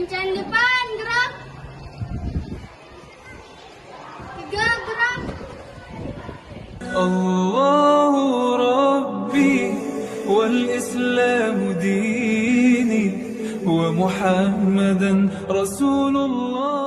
Kencan depan, gerak. 3, gerak. الله ربي والإسلام ديني ومحمدا رسول الله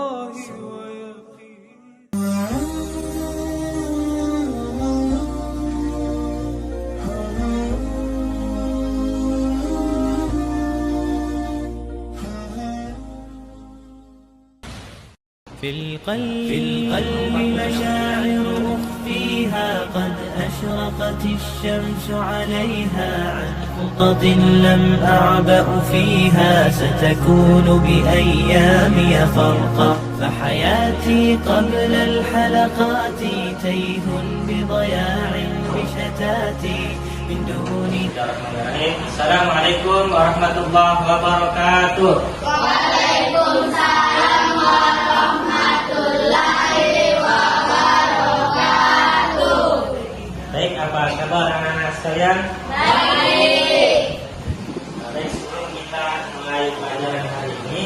في القلب مشاعر أخفيها قد أشرقت الشمس عليها عن خطط لم أعبأ فيها ستكون بأيامي فرقا فحياتي قبل الحلقات تيه بضياع بشتاتي من دون. Assalamualaikum warahmatullahi wabarakatuh. Waalaikumsalam warahmatullahi wabarakatuh. Baik, apa kabar anak-anak sekalian? Baik. Baik, sebelum kita mulai pelajaran hari ini,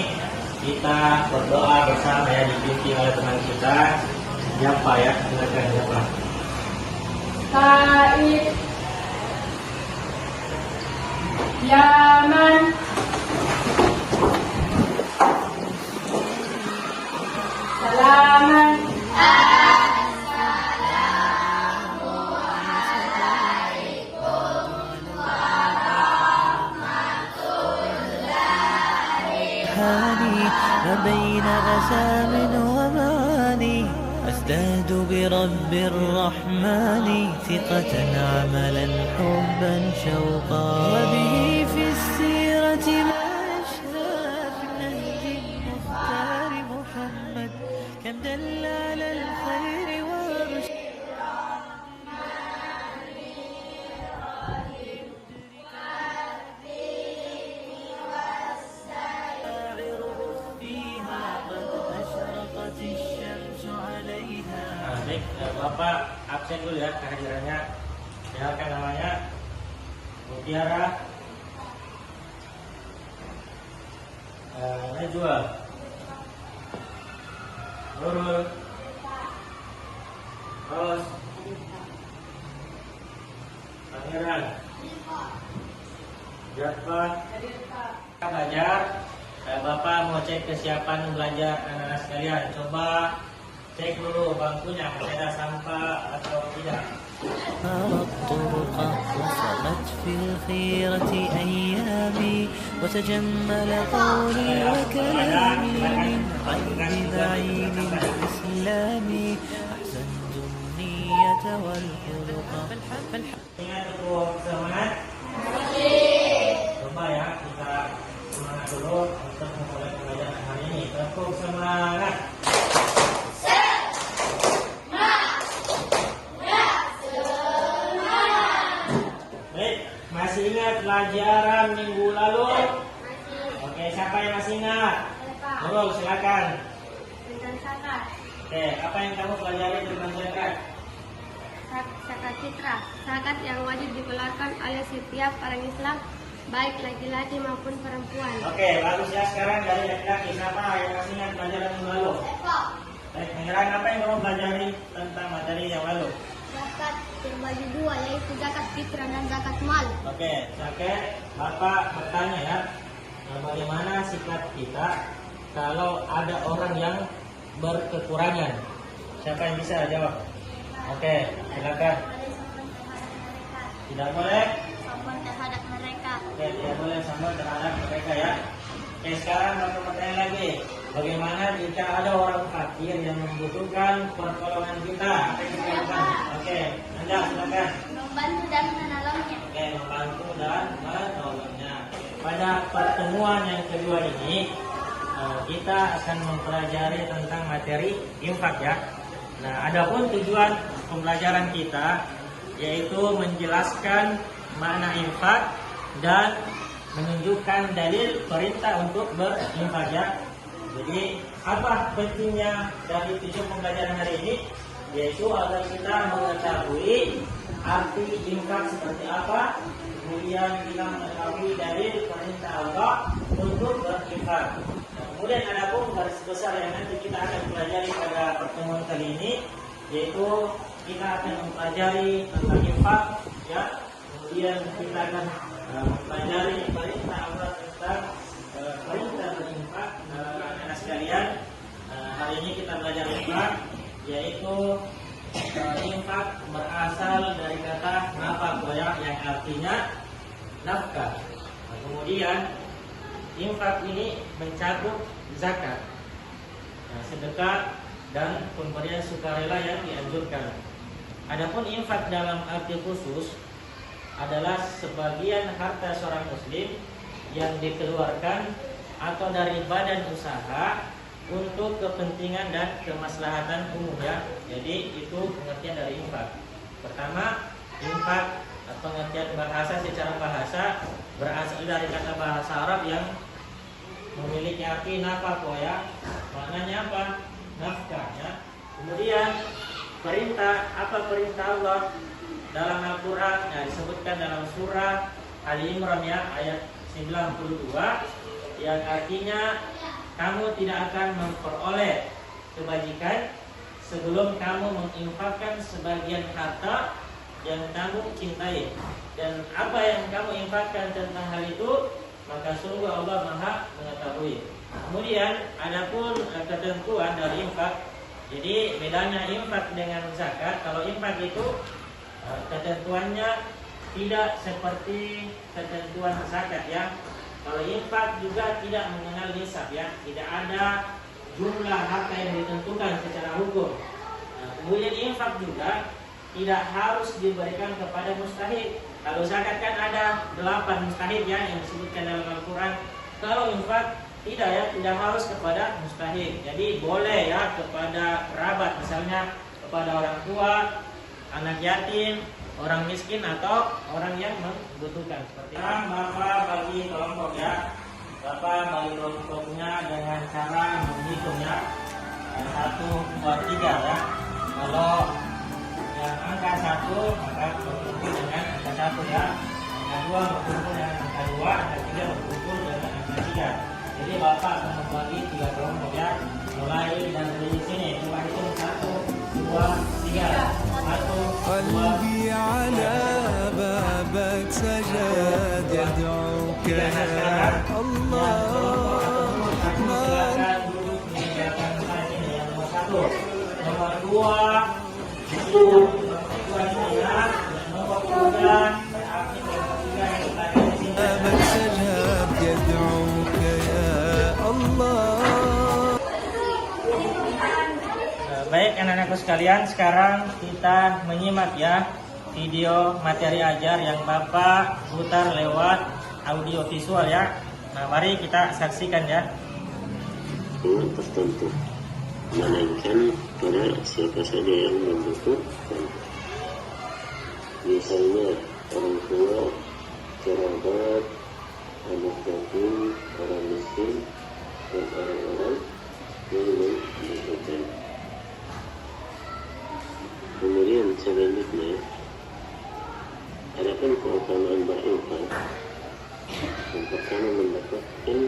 kita berdoa bersama ya, dipimpin oleh teman kita. Siapa ya? Silakan siapa? Taib. Yaman. Salaman. ما بين غسام وماني أزداد برب الرحمن ثقة عملا حبا شوقا وبه في السيرة ما أشرف نهج المختار محمد كم دل على الخير وارشد. Baik, Bapak absen dulu ya kehadirannya. Silakan namanya. Mutiara. Najwa. Nurul. Ros. Pangeran. Jatwa. Belajar. Bapak mau cek kesiapan belajar anak-anak sekalian. Coba cek dulu bangkunya masih ada sampah atau tidak. الطرق وصلت في الخيرة أيامي وتجمل قولي وكلامي من عند بعيد إسلامي أحسنت النية والخلق. Ingat untuk semangat. Coba ya kita semangat dulu untuk memulai pelajaran hari ini. Tepuk semangat. Masih ingat pelajaran minggu lalu? Oke, siapa yang masih ingat? Nurul, silakan. Tentang zakat. Oke, apa yang kamu pelajari tentang zakat? Zakat fitrah, zakat yang wajib dikeluarkan oleh setiap orang Islam, baik laki-laki maupun perempuan. Oke, bagus ya. Sekarang dari laki-laki, siapa yang masih ingat pelajaran minggu lalu? Baik, Pangeran, apa yang kamu pelajari tentang materi yang lalu? Zakat terbagi dua, yaitu zakat fitrah dan zakat mal. Oke, zakat. Bapak bertanya ya, bagaimana sikap kita kalau ada orang yang berkekurangan? Siapa yang bisa jawab? Oke, silakan. Tidak boleh. Sombong terhadap mereka. Oke, tidak boleh sombong terhadap mereka ya. Oke, sekarang Bapak bertanya lagi. Bagaimana jika ada orang fakir yang membutuhkan pertolongan kita? Apa yang kita lakukan? Oke, Anda silakan. Membantu dan menolongnya. Oke, membantu dan menolongnya. Pada pertemuan yang kedua ini, kita akan mempelajari tentang materi infak ya. Nah, adapun tujuan pembelajaran kita yaitu menjelaskan makna infak dan menunjukkan dalil perintah untuk berinfak ya. Jadi apa pentingnya dari tujuan pembelajaran hari ini? Yaitu agar kita mengetahui arti infak seperti apa, kemudian kita mengetahui dalil perintah Allah untuk berinfak. kemudian ada pun garis besar yang nanti kita akan pelajari pada pertemuan kali ini, yaitu kita akan mempelajari tentang infak, ya. Kemudian kita akan mempelajari perintah Allah tentang perintah berinfak. Anak sekalian, hari ini kita belajar infak, yaitu infak berasal dari kata nafkah, yang artinya nafkah. Kemudian infak ini mencakup zakat, sedekah, dan pemberian sukarela yang dianjurkan. Adapun infak dalam arti khusus adalah sebagian harta seorang muslim yang dikeluarkan atau dari badan usaha untuk kepentingan dan kemaslahatan umum, ya. Jadi itu pengertian dari infak. Pertama, infak atau pengertian bahasa secara bahasa berasal dari kata bahasa Arab yang memiliki arti nafkah, ya. Maknanya apa? Nafkah, ya. Kemudian perintah, apa perintah Allah dalam Al-Quran? Nah, disebutkan dalam surah Ali Imran, ya, ayat 92, yang artinya kamu tidak akan memperoleh kebajikan sebelum kamu menginfakkan sebagian harta yang kamu cintai, dan apa yang kamu infakkan tentang hal itu, maka sungguh Allah Maha mengetahui. Kemudian adapun ketentuan dari infak, jadi bedanya infak dengan zakat. Kalau infak itu ketentuannya tidak seperti ketentuan zakat, ya. Kalau infak juga tidak mengenal nisab, ya. Tidak ada jumlah harta yang ditentukan secara hukum. Kemudian infak juga tidak harus diberikan kepada mustahik. Kalau zakat kan ada 8 mustahik, ya, yang disebutkan dalam Al-Quran. Kalau infak tidak, ya, tidak harus kepada mustahik. Jadi boleh, ya, kepada kerabat, misalnya kepada orang tua, anak yatim, orang miskin, atau orang yang membutuhkan. Seperti Bapak bagi kelompok, ya. Bapak bagi kelompoknya dengan cara menghitungnya 1, 2, 3, ya. Kalau yang angka 1 maka berkumpul dengan angka 1, ya. Angka 2 berkumpul dengan angka 2, angka 3 berkumpul dengan angka 3. Jadi Bapak akan membagi 3 kelompok, ya. Mulai dari sini, coba hitung 1, 2, 3. 1, 2, قلبي على بابك سجاد يدعوك يا الله. Nomor 2 itu nomor 3 berarti nomor 3 yang kita di sini. بابك سجاد يدعوك يا الله. Baik anak-anakku sekalian, sekarang kita menyimak, ya, video materi ajar yang Bapak putar lewat audio visual, ya. Nah, mari kita saksikan, ya. Dengan tertentu, melainkan pada siapa saja yang membutuhkan. Misalnya orang tua, kerabat, anak yatim, orang miskin, dan orang-orang yang membutuhkan. Kemudian selanjutnya, adapun keutamaan berinfak, yang pertama mendapatkan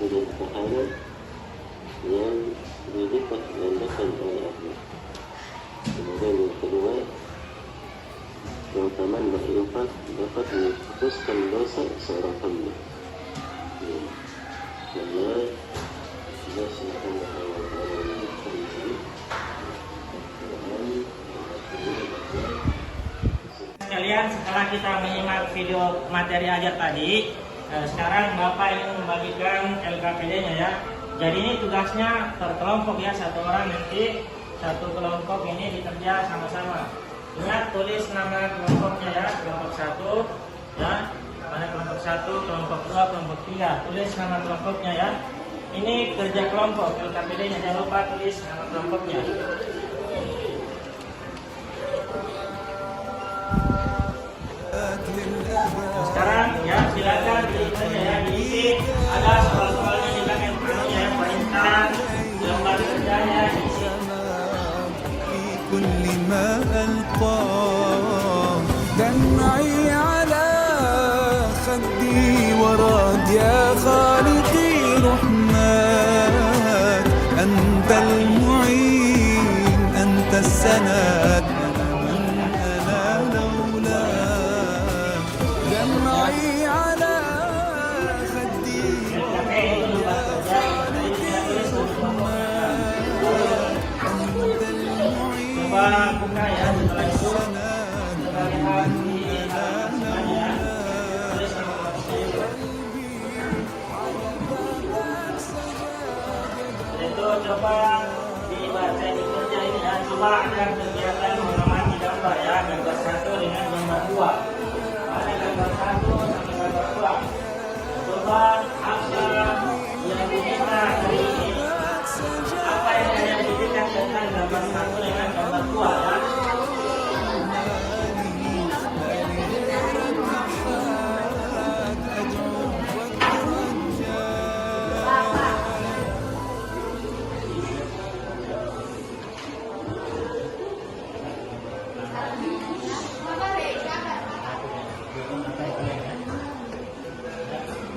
dengan pahala yang dilipat gandakan oleh Allah. Kemudian yang kedua, keutamaan berinfak dapat menghapuskan dosa seorang hamba. Karena dosa Sekalian, setelah kita menyimak video materi ajar tadi, sekarang Bapak ingin membagikan LKPD-nya, ya. Jadi ini tugasnya per kelompok, ya, 1 orang, nanti 1 kelompok ini bekerja sama-sama. Ingat tulis nama kelompoknya, ya. Kelompok 1, ya. Mana kelompok 1, kelompok 2, kelompok 3. Tulis nama kelompoknya, ya. Ini kerja kelompok LKPD-nya, jangan lupa tulis nama kelompoknya. Sekarang, ya, silakan diisi. Ada soal-soalnya di belakang penuhnya, ya, perintah, lembar kerjanya diisi. في كل ما ألقاه دمعي على خدي وراد يا سند من أنا لولاه دمعي على خدي Coba buka ya, setelah itu kita lihat di atasnya. Tulis nama manusia. Itu coba dibaca ikutnya ini ya. Coba ada kegiatan mengamati gambar ya, gambar 1 dengan gambar 2. Ada gambar 1 sama gambar 2. Coba apa yang diminta hari ini? Apa yang kalian pikirkan tentang gambar 1 dengan gambar 2 ya?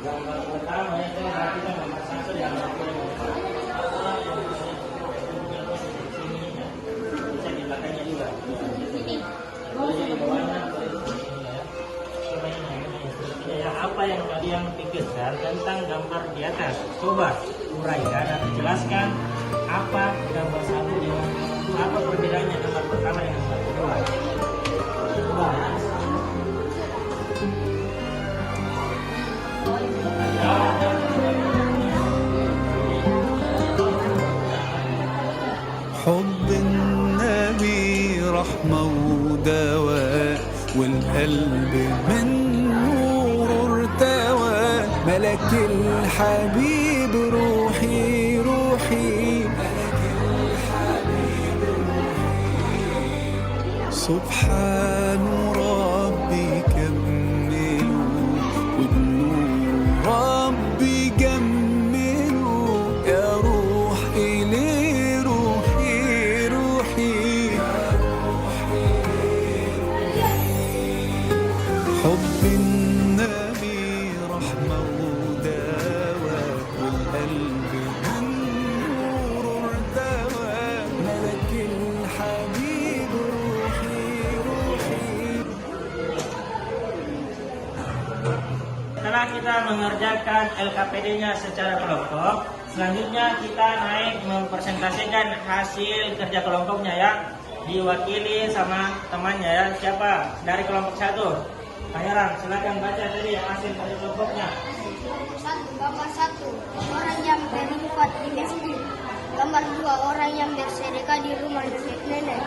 Gambar pertama itu berarti kan gambar 1 dan gambar 2. Bisa di belakangnya juga. Boleh di bawahnya. Ya, apa yang kalian pikirkan tentang gambar di atas? Coba uraikan atau jelaskan apa gambar 1 dengan apa perbedaannya gambar pertama dengan gambar kedua. Coba ya. حب النبي رحمة ودواء والقلب من نور ارتوى ملك الحبيب روحي روحي سبحان ربي كملوا وبنور ربي جملوا يا روحي لروحي روحي حب النبي رحمة ودواء والقلب من نور ارتوى ملك الحبيب روحي روحي. Setelah kita mengerjakan LKPD-nya secara kelompok, selanjutnya kita naik mempresentasikan hasil kerja kelompoknya ya. Diwakili sama temannya ya. Siapa? Dari kelompok 1. Pangeran, silakan baca tadi hasil kerja kelompoknya. Gambar 1, orang yang berinfak di masjid. Gambar 2, orang yang bersedekah di rumah nenek.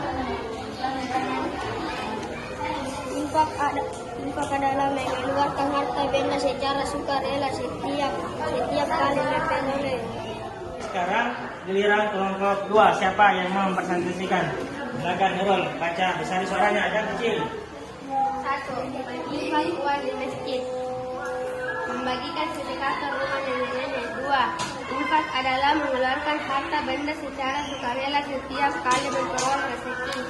Infak adalah mengeluarkan harta benda secara sukarela setiap kali memperoleh. Sekarang giliran kelompok 2. Siapa yang mau mempresentasikan? Silakan Nurul, baca besar suaranya agak kecil. 1. Infak uang di masjid. Membagikan sedekah ke rumah nenek-nenek. 2. Infak adalah mengeluarkan harta benda secara sukarela setiap kali memperoleh rezeki.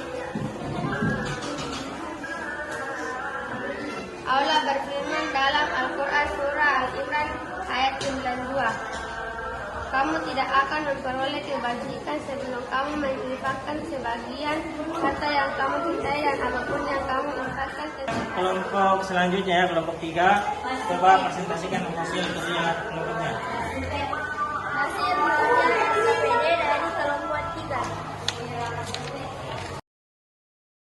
Allah berfirman dalam Al-Quran surah Al-Imran ayat 92. Kamu tidak akan memperoleh kebajikan sebelum kamu menginfakkan sebagian harta yang kamu cintai dan apapun yang kamu infakkan. Kelompok selanjutnya ya, kelompok 3. Coba presentasikan hasil kerja kelompoknya. Hasil kerja LKPD dari kelompok 3.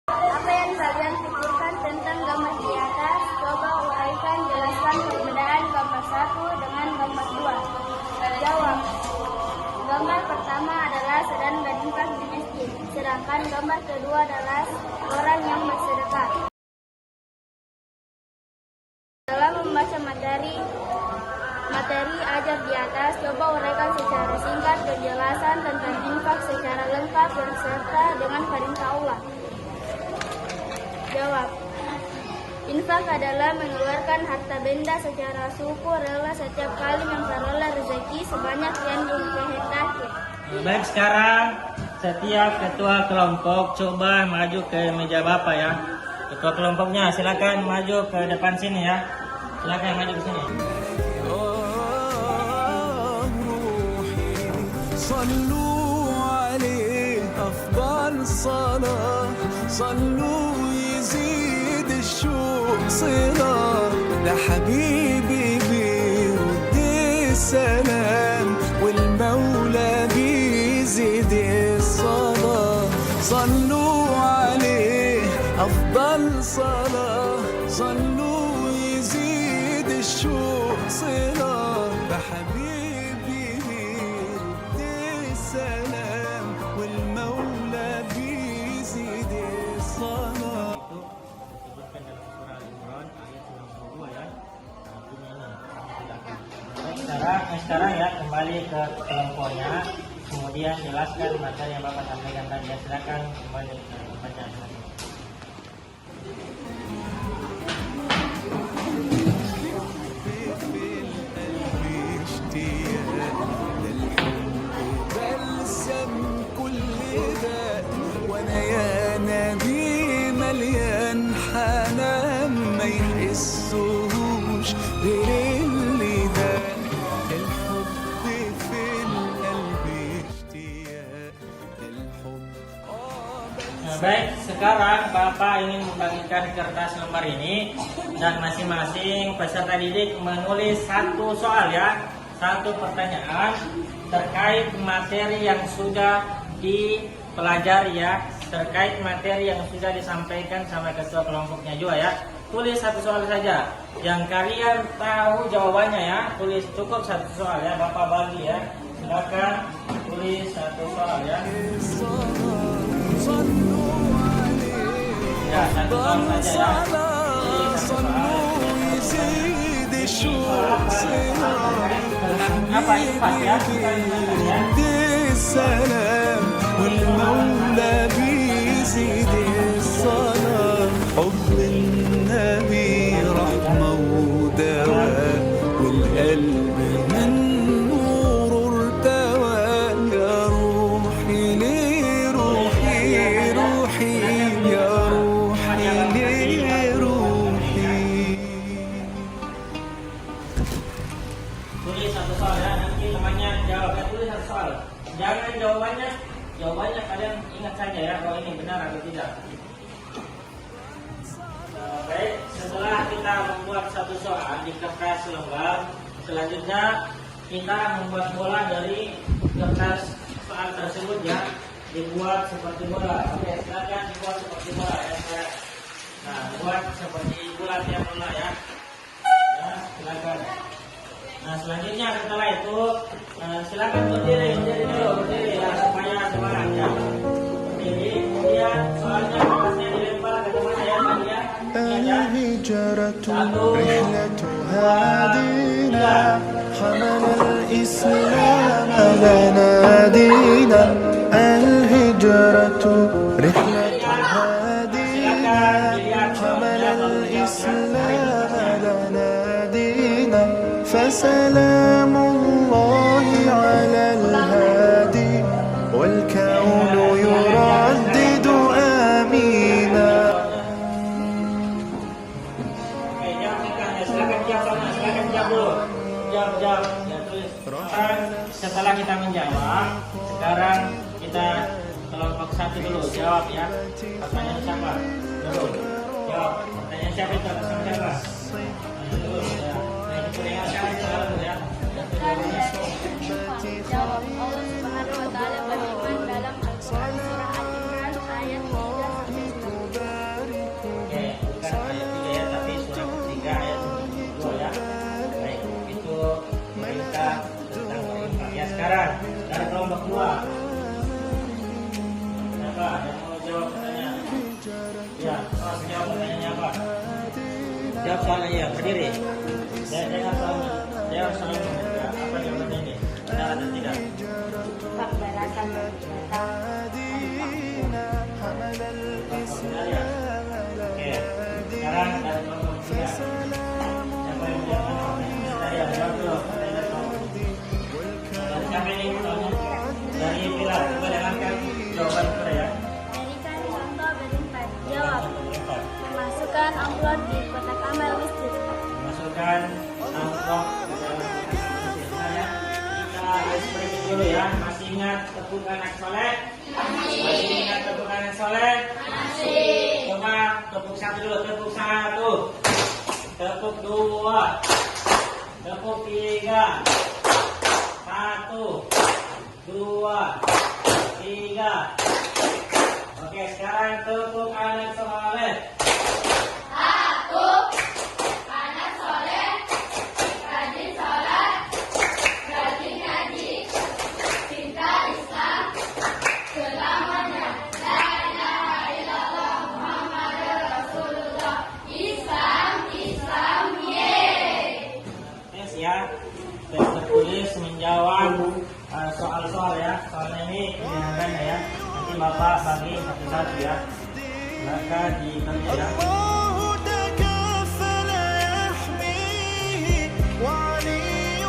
Apa yang kalian pikirkan tentang gambar di atas? Coba uraikan, jelaskan perbedaan gambar 1 dengan gambar 2. Jawab. Gambar pertama adalah sedang berinfak di masjid, sedangkan gambar kedua adalah orang yang bersedekah. Dalam membaca materi ajar di atas, coba uraikan secara singkat penjelasan tentang infak secara lengkap berserta dengan perintah Allah. Jawab. Infak adalah mengeluarkan harta benda secara sukarela setiap kali memperoleh rezeki sebanyak yang dikehendaki. Baik, sekarang setiap ketua kelompok coba maju ke meja Bapak ya. Ketua kelompoknya silakan maju ke depan sini ya. Silakan maju ke sini. روحي صلوا عليه أفضل صلاة صلاة صلوا يزيد الشوق صلاة لحبيبي بيرد السلام والمولى بيزيد الصلاة صلوا عليه أفضل صلاة صلوا يزيد الشوق صلاة بحبيبي بيرد السلام والمولى بيزيد الصلاة. Disebutkan dalam surah Al-Imran ayat 92 ya. Sekarang ya kembali ke kelompoknya, kemudian jelaskan materi yang Bapak sampaikan tadi. Ya, silakan kembali ke bacaan. بلسم كل ده وانا يا نبي مليان حنان ما يحسوش غير اللي ده الحب في القلب اشتياق الحب Baik, sekarang Bapak ingin membagikan kertas lembar ini dan masing-masing peserta didik menulis satu soal ya, satu pertanyaan terkait materi yang sudah dipelajari ya, terkait materi yang sudah disampaikan sama ketua kelompoknya juga ya. Tulis satu soal saja yang kalian tahu jawabannya ya, tulis cukup satu soal ya, Bapak bagi ya. Silakan tulis satu soal ya. Ya, satu soal saja ya. يزيد الشوق Apa itu Pak ya? السلام والمولى بيزيد الصلاة حب النبي رحمة ودواء والقلب من نور ارتوى يا روحي ليه روحي روحي يا روحي ليه روحي. Tulis satu soal ya, nanti temannya jawab ya, tulis satu soal. Jangan jawabannya kalian ingat saja ya, kalau ini benar atau tidak. Baik, setelah kita membuat satu soal di kertas lembar, selanjutnya kita membuat bola dari kertas soal tersebut ya, dibuat seperti bola. Oke, silakan dibuat seperti bola ya. Nah, buat seperti bulat ya bola ya. Ya, silakan. Nah, selanjutnya setelah itu silakan berdiri dulu ya, supaya semangat ya. Berdiri, kemudian soalnya kertasnya dilempar ke mana ya tadi ya. الهجرة رحلة هادينا حمل الإسلام لنا دينا الهجرة رحلة هادينا حمل الإسلام لنا دينا فسلام الله على الهادي والكون يردد آمينا. Silakan jawab dulu. Jawab. Ya, tulis. Setelah kita menjawab, sekarang kita kelompok satu dulu jawab ya. Pertanyaan siapa? Dulu. Jawab. Pertanyaan siapa itu? Pertanyaan siapa? Dulu ya. Nah, itu yang siapa itu dulu ya. Jawab. Allah Subhanahu wa taala berfirman dalam Al-Qur'an surah Al-Imran ayat 3-9. Oke, bukan ayat 3 ya, tapi surah 3 ayat 2 ya. Baik, itu perintah tentang berinfak. Ya, sekarang dari kelompok 2. Siapa yang mau jawab pertanyaan? Ya, jawab pertanyaannya apa? Jawab soalnya ya, berdiri. Jangan soalnya. Jawab soalnya. Apa jawabannya ini? Benar atau tidak? Pak balasan datang. Benar ya? Oke, sekarang dari kelompok 3. Siapa yang jawab? Ya, jawab dulu. Dari siapa ini soalnya? Dari Pilar. Coba dengarkan jawaban kita ya. Jadikan contoh berinfak. Jawab. Masukkan amplop di kotak amal masjid. Masukkan amplop ke dalam kotak. Kita explain dulu ya. Masih ingat tepuk anak soleh? Masih ingat tepuk kanan soleh? Masih. Coba tepuk satu dulu, tepuk satu, tepuk dua, tepuk tiga, satu, dua, tiga. Oke, sekarang tepuk kanan soleh. Ya, tertulis menjawab soal-soal ya. Soalnya ini pilihan ya. Nanti Bapak bagi satu-satu ya. Maka dikerja ya. الله تكفل يحميه وعلي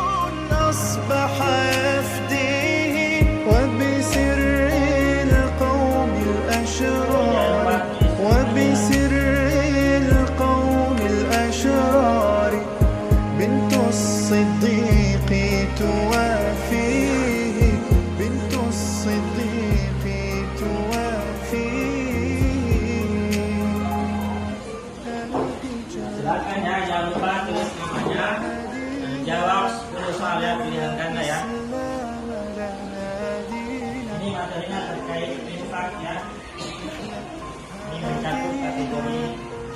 أصبح يفديه وبسر القوم الأشرار وبسر القوم الأشرار بنت الصديق توافيه بنت الصديق توافيه. Silakan ya, jangan lupa tulis namanya dan jawab 10 soal yang pilihan ganda ya. Ini materinya terkait infak ya. Ini mencakup kategori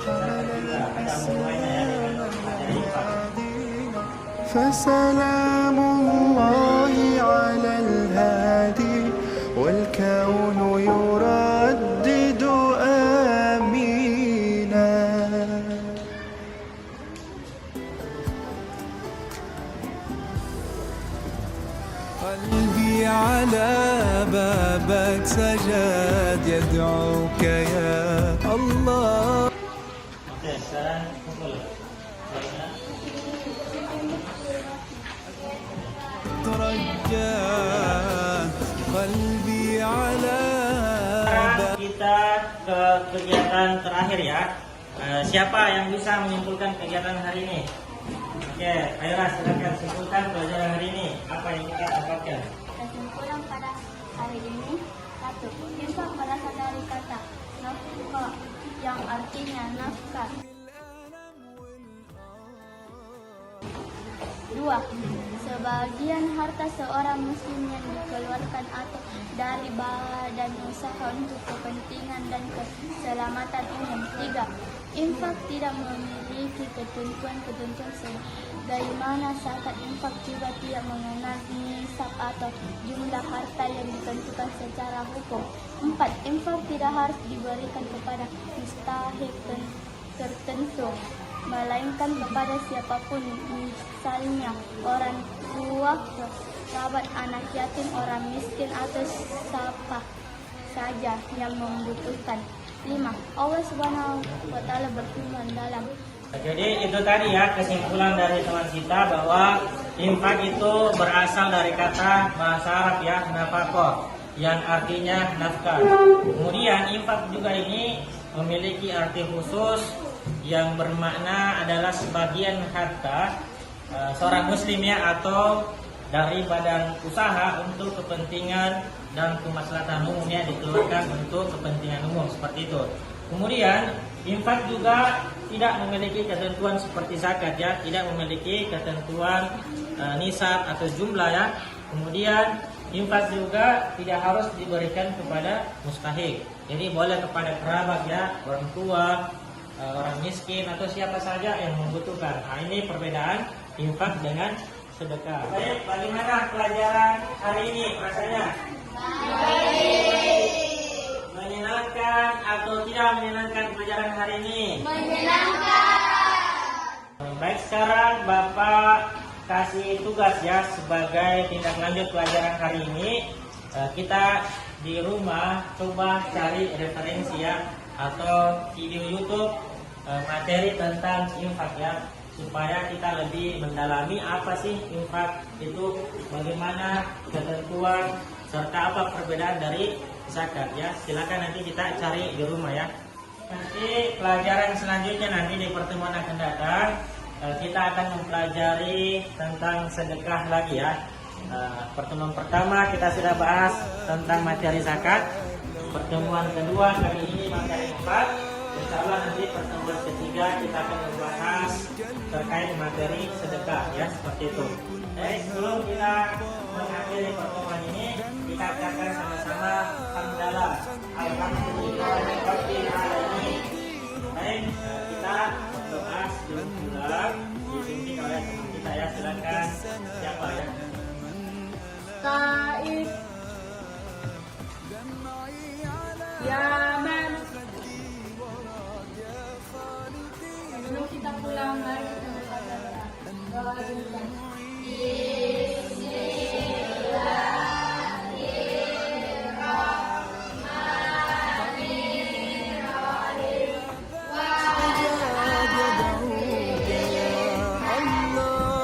zakat juga. Ada hubungannya ya dengan materi infak. فسلام الله على الهادي والكون يردد آمينا. قلبي على بابك سجاد يدعوك يا الله. Oke, sekarang kumpul. ترجى قلبي على Sekarang kita ke kegiatan terakhir ya. Siapa yang bisa menyimpulkan kegiatan hari ini? Oke, ayolah silakan simpulkan pelajaran hari ini. Apa yang kita dapatkan? Kesimpulan pada hari ini, 1. Infak berasal dari kata nafkah yang artinya nafkah. 2. Sebagian harta seorang muslim yang dikeluarkan atau dari badan usaha untuk kepentingan dan keselamatan umum. 3. Infak tidak memiliki ketentuan-ketentuan sebagaimana zakat. Infak juga tidak mengenal nisab atau jumlah harta yang ditentukan secara hukum. 4. Infak tidak harus diberikan kepada mustahik tertentu, melainkan kepada siapapun, misalnya orang tua, kerabat, anak yatim, orang miskin, atau siapa saja yang membutuhkan. 5. Allah Subhanahu wa Ta'ala berfirman dalam Jadi itu tadi ya kesimpulan dari teman kita bahwa infak itu berasal dari kata bahasa Arab ya, nafaqah, yang artinya nafkah. Kemudian infak juga ini memiliki arti khusus yang bermakna adalah sebagian harta seorang muslim ya, atau dari badan usaha untuk kepentingan dan kemaslahatan umum ya, dikeluarkan untuk kepentingan umum seperti itu. Kemudian infak juga tidak memiliki ketentuan seperti zakat ya, tidak memiliki ketentuan nisab atau jumlah ya. Kemudian infak juga tidak harus diberikan kepada mustahik, jadi boleh kepada kerabat ya, orang tua, orang miskin, atau siapa saja yang membutuhkan. Nah, ini perbedaan infak dengan sedekah. Baik, bagaimana pelajaran hari ini rasanya? Baik. Menyenangkan atau tidak menyenangkan pelajaran hari ini? Menyenangkan. Baik, sekarang Bapak kasih tugas ya sebagai tindak lanjut pelajaran hari ini. Kita di rumah coba cari referensi ya, atau video YouTube materi tentang infak ya, supaya kita lebih mendalami apa sih infak itu, bagaimana ketentuan serta apa perbedaan dari zakat ya. Silakan nanti kita cari di rumah ya. Nanti pelajaran selanjutnya nanti di pertemuan akan datang kita akan mempelajari tentang sedekah lagi ya. Pertemuan pertama kita sudah bahas tentang materi zakat. Pertemuan kedua kali ini materi 4. Insya Allah nanti pertemuan ketiga kita akan membahas terkait materi sedekah, ya, seperti itu. Sebelum kita mengakhiri pertemuan ini, kita katakan sama-sama hamdalah, alhamdulillahirabbil alamin. Kita berdoa sebelum pulang dipimpin oleh teman kita, ya. Silakan, siapa ya? Taif, Yaman. Sebelum kita pulang, mari kita berdoa dulu.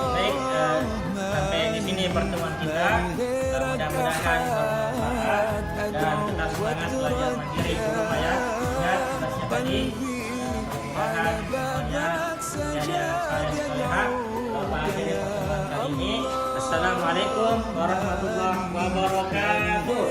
Baik, sampai di sini pertemuan kita. Mudah-mudahan bermanfaat dan tetap semangat belajar mandiri di rumah, ya. Ingat tugasnya tadi, mudah-mudahan semuanya menjadi anak saleh. Bapak akhiri pertemuan kali ini. Assalamualaikum warahmatullahi wabarakatuh.